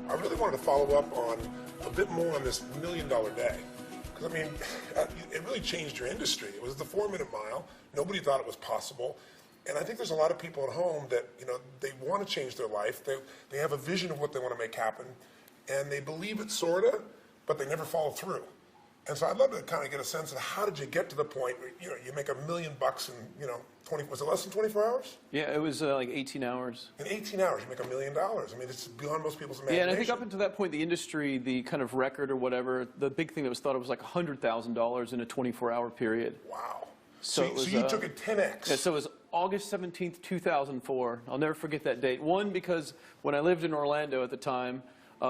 I really wanted to follow up on a bit more on this $1 million day. Because, I mean, it really changed your industry. It was the 4-minute mile. Nobody thought it was possible. And I think there's a lot of people at home that, you know, they want to change their life. They have a vision of what they want to make happen. And they believe it, sort of, but they never follow through. And so I'd love to kind of get a sense of how did you get to the point where, you know, you make $1 million in, you know, was it less than 24 hours? Yeah, it was like 18 hours. In 18 hours, you make $1 million. I mean, it's beyond most people's imagination. Yeah, and I think up until that point, the industry, the kind of record or whatever, the big thing that was thought of was like $100,000 in a 24-hour period. Wow. So you took it 10x. Yeah, so it was August 17th, 2004. I'll never forget that date. One, because when I lived in Orlando at the time,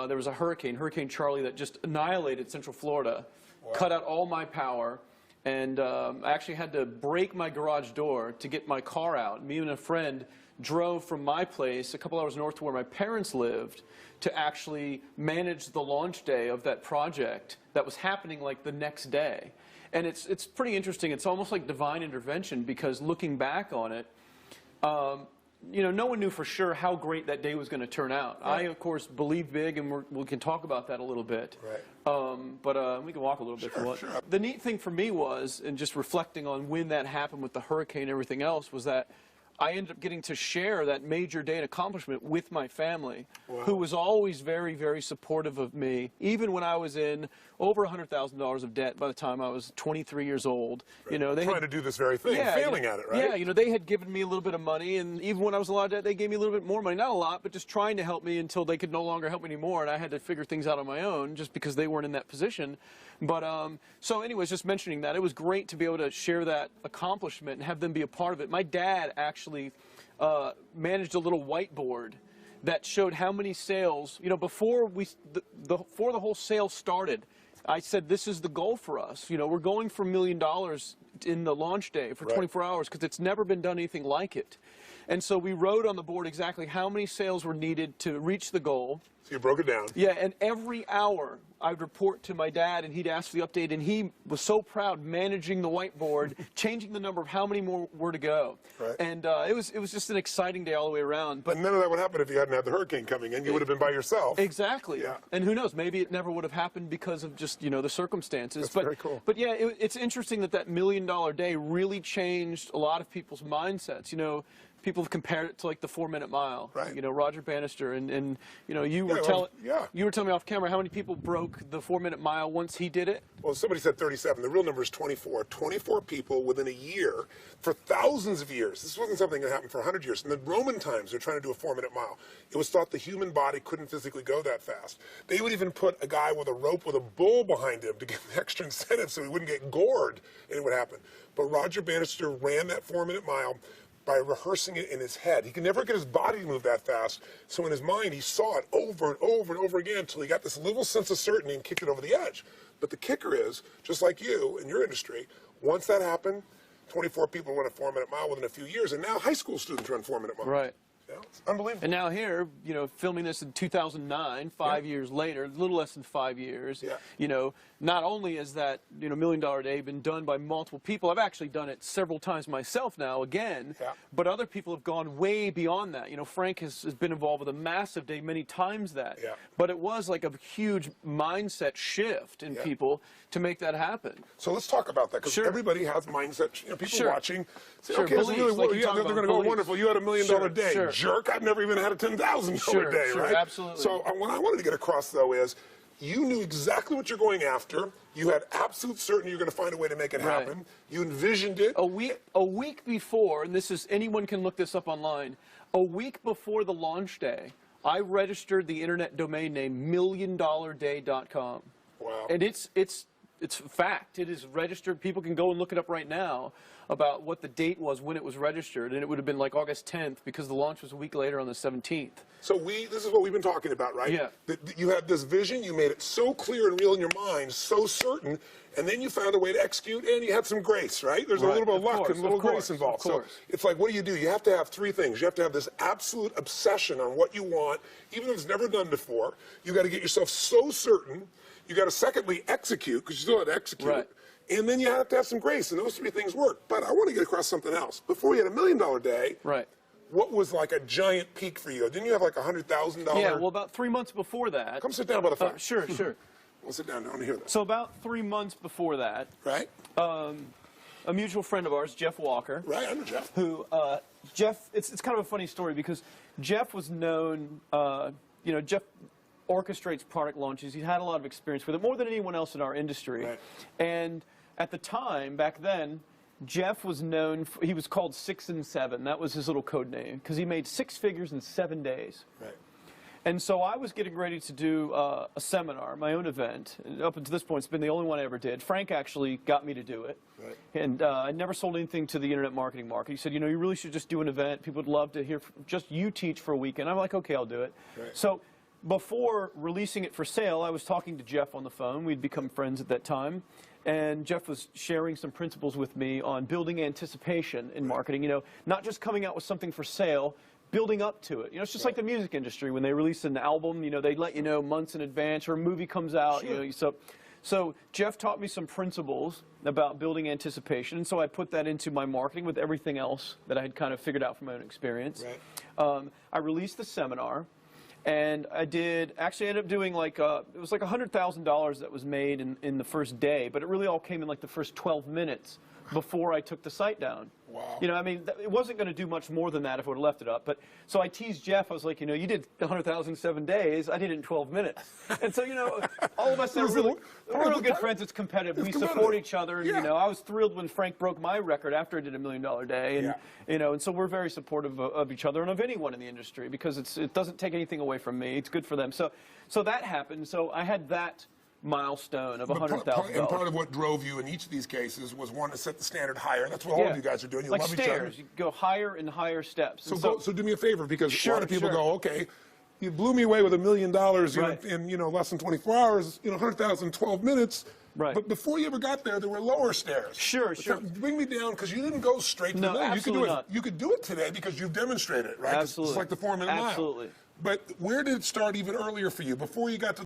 there was a hurricane, Hurricane Charlie, that just annihilated Central Florida, cut out all my power. And I actually had to break my garage door to get my car out. Me and a friend drove from my place a couple hours north to where my parents lived to actually manage the launch day of that project that was happening like the next day. And it's pretty interesting. It's almost like divine intervention, because looking back on it, you know, no one knew for sure how great that day was going to turn out. Right. I, of course, believe big, and we can talk about that a little bit. Right. But we can walk a little bit. Sure. The neat thing for me was, and just reflecting on when that happened with the hurricane and everything else, was that I ended up getting to share that major day and accomplishment with my family, who was always very, very supportive of me, even when I was in over $100,000 of debt by the time I was 23 years old. Right. You know, they trying to do this very thing, failing at it, right? Yeah, you know, they had given me a little bit of money, and even when I was in a lot of debt, they gave me a little bit more money. Not a lot, but just trying to help me until they could no longer help me anymore, and I had to figure things out on my own just because they weren't in that position. But so anyways, just mentioning that, it was great to be able to share that accomplishment and have them be a part of it. My dad actually managed a little whiteboard that showed how many sales, you know, before before the whole sale started. I said, this is the goal for us. You know, we're going for $1 million in the launch day for 24 hours, because it's never been done anything like it. And so we wrote on the board exactly how many sales were needed to reach the goal. So you broke it down. Yeah, and every hour I'd report to my dad, and he'd ask for the update, and he was so proud managing the whiteboard, changing the number of how many more were to go. Right. And it was just an exciting day all the way around. But none of that would happen if you hadn't had the hurricane coming in. You would have been by yourself. Exactly. Yeah. And who knows, maybe it never would have happened because of just, you know, the circumstances. That's very cool. But yeah, it's interesting that $1 million day really changed a lot of people's mindsets. You know, people have compared it to like the 4-minute mile. Right. You know, Roger Bannister, and you know, you were telling me off camera how many people broke the 4-minute mile once he did it. Well, somebody said 37. The real number is 24. 24 people within a year for thousands of years. This wasn't something that happened for 100 years. In the Roman times, they're trying to do a 4-minute mile. It was thought the human body couldn't physically go that fast. They would even put a guy with a rope with a bull behind him to give him extra incentive so he wouldn't get gored, and it would happen. But Roger Bannister ran that 4-minute mile by rehearsing it in his head. He could never get his body to move that fast, so in his mind he saw it over and over and over again until he got this little sense of certainty and kicked it over the edge. But the kicker is, just like you in your industry, once that happened, 24 people run a 4-minute mile within a few years, and now high school students run 4-minute miles. Right. Yeah, it's unbelievable. And now here, you know, filming this in 2009, 5 years later, a little less than 5 years, you know, not only is that, you know, $1 million day been done by multiple people, I've actually done it several times myself now, again, but other people have gone way beyond that. You know, Frank has been involved with a massive day, many times that. But it was like a huge mindset shift in people to make that happen. So let's talk about that, because everybody has mindset. You know, people watching say, okay, beliefs, really, like they're going to go, wonderful, you had $1 million day. Jerk, I've never even had a $10,000 day, right? Absolutely. So what I wanted to get across, though, is you knew exactly what you're going after. You had absolute certainty you're going to find a way to make it happen. You envisioned it. A week before, and this is, anyone can look this up online, a week before the launch day, I registered the internet domain name milliondollarday.com. Wow. And it's fact. It is registered. People can go and look it up right now about what the date was when it was registered, and it would have been like August 10th, because the launch was a week later on the 17th. So this is what we've been talking about, right? Yeah. You had this vision, you made it so clear and real in your mind, so certain, and then you found a way to execute, and you had some grace, right? There's a little bit of luck and a little grace involved. So it's like, what do? You have to have three things. You have to have this absolute obsession on what you want, even if it's never done before. You got to get yourself so certain. You got to secondly execute, because you still have to execute. Right. And then you have to have some grace, and those three things work. But I want to get across something else. Before you had $1 million day, what was like a giant peak for you? Didn't you have like $100,000? Yeah, well, about 3 months before that. Come sit down by the fire. Sure, sure. We'll sit down. I want to hear this. So about 3 months before that, Right? a mutual friend of ours, Jeff Walker, Right, I know Jeff. who Jeff, it's kind of a funny story because Jeff was known, Jeff orchestrates product launches. He had a lot of experience with it, more than anyone else in our industry. Right. And at the time, back then, Jeff was known, he was called 6 and 7. That was his little code name because he made 6 figures in 7 days. Right. And so I was getting ready to do a seminar, my own event. And up until this point, it's been the only one I ever did. Frank actually got me to do it. Right. And I never sold anything to the internet marketing market. He said, you really should just do an event. People would love to hear just you teach for a weekend. I'm like, okay, I'll do it. Right. So before releasing it for sale, I was talking to Jeff on the phone. We'd become friends at that time. And Jeff was sharing some principles with me on building anticipation in marketing. Not just coming out with something for sale, building up to it. It's just like the music industry. When they release an album, they let you know months in advance, or a movie comes out. Sure. So Jeff taught me some principles about building anticipation, and so I put that into my marketing with everything else that I had kind of figured out from my own experience. Right. I released the seminar, and I ended up doing it was like $100,000 that was made in the first day, but it really all came in like the first 12 minutes before I took the site down. Wow. It wasn't going to do much more than that if I would have left it up. But so I teased Jeff. I was like, you did 100,000 in 7 days. I did it in 12 minutes. And so, all of us are we're real good friends. It's competitive. We support each other. And, Yeah. I was thrilled when Frank broke my record after I did $1 million day. And, and so we're very supportive of each other and of anyone in the industry because it doesn't take anything away from me. It's good for them. So that happened. So I had that milestone of $100,000. And part of what drove you in each of these cases was one to set the standard higher. That's what all of you guys are doing. You like love stairs. each other. You go higher and higher steps. So do me a favor, because a lot of people Sure. go, okay, you blew me away with $1 million Right. in less than 24 hours, 100,000 in 12 minutes. Right. But before you ever got there were lower stairs. Sure. Bring me down, because you didn't go straight to No, the moon. absolutely not. You could do it today because you've demonstrated it, right? Absolutely. It's like the 4-minute mile. Absolutely. But where did it start even earlier for you? Before you got to